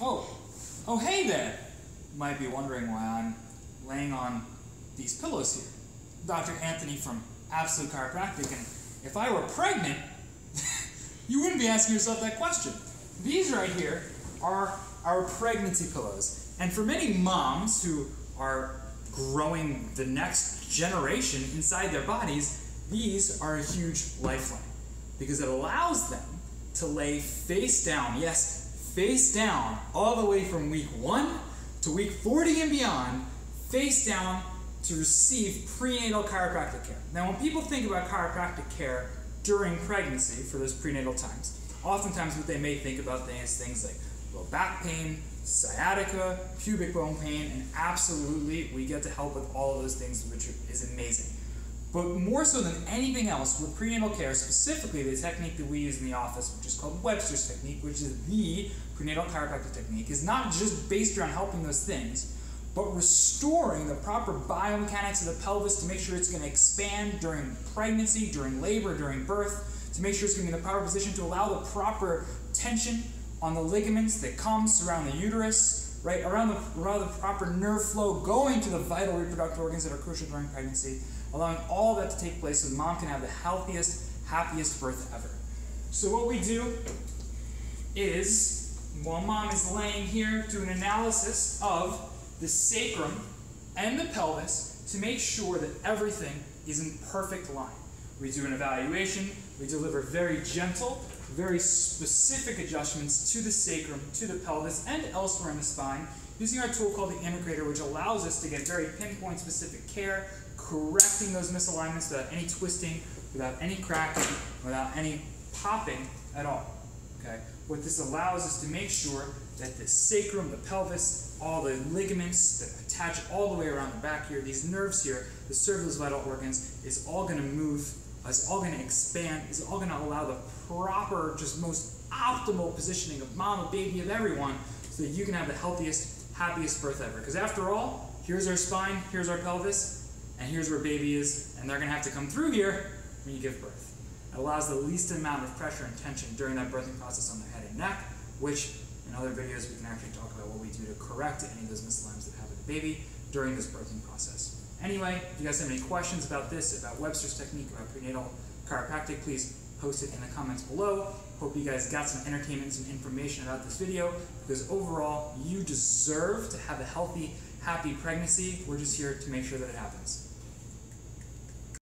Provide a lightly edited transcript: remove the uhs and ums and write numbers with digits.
Oh, hey there! You might be wondering why I'm laying on these pillows here. Dr. Anthony from Absolute Chiropractic, and if I were pregnant, you wouldn't be asking yourself that question. These right here are our pregnancy pillows, and for many moms who are growing the next generation inside their bodies, these are a huge lifeline because it allows them to lay face down, yes, face down, all the way from week 1 to week 40 and beyond, face down to receive prenatal chiropractic care. Now, when people think about chiropractic care during pregnancy for those prenatal times, oftentimes what they may think about is things like low back pain, sciatica, pubic bone pain, and absolutely we get to help with all of those things, which is amazing. But more so than anything else, with prenatal care, specifically the technique that we use in the office, which is called Webster's technique, which is the prenatal chiropractic technique, is not just based around helping those things, but restoring the proper biomechanics of the pelvis to make sure it's going to expand during pregnancy, during labor, during birth, to make sure it's going to be in the proper position to allow the proper tension on the ligaments that come surround the uterus, right, around the proper nerve flow going to the vital reproductive organs that are crucial during pregnancy, allowing all that to take place so the mom can have the healthiest, happiest birth ever. So what we do is, while mom is laying here, do an analysis of the sacrum and the pelvis to make sure that everything is in perfect line. We do an evaluation, we deliver very gentle, very specific adjustments to the sacrum, to the pelvis, and elsewhere in the spine, using our tool called the integrator, which allows us to get very pinpoint specific care, correcting those misalignments without any twisting, without any cracking, without any popping at all. Okay? What this allows us to make sure that the sacrum, the pelvis, all the ligaments that attach all the way around the back here, these nerves here that serve those vital organs, is all going to move, is all going to expand, is all going to allow the proper, just most optimal positioning of mom, of baby, of everyone, so that you can have the healthiest, happiest birth ever. Because after all, here's our spine, here's our pelvis, and here's where baby is, and they're going to have to come through here when you give birth. It allows the least amount of pressure and tension during that birthing process on the head and neck, which in other videos we can actually talk about what we do to correct any of those misalignments that happen to the baby during this birthing process. Anyway, if you guys have any questions about this, about Webster's technique, about prenatal chiropractic, please post it in the comments below. Hope you guys got some entertainment and some information about this video, because overall, you deserve to have a healthy, happy pregnancy. We're just here to make sure that it happens.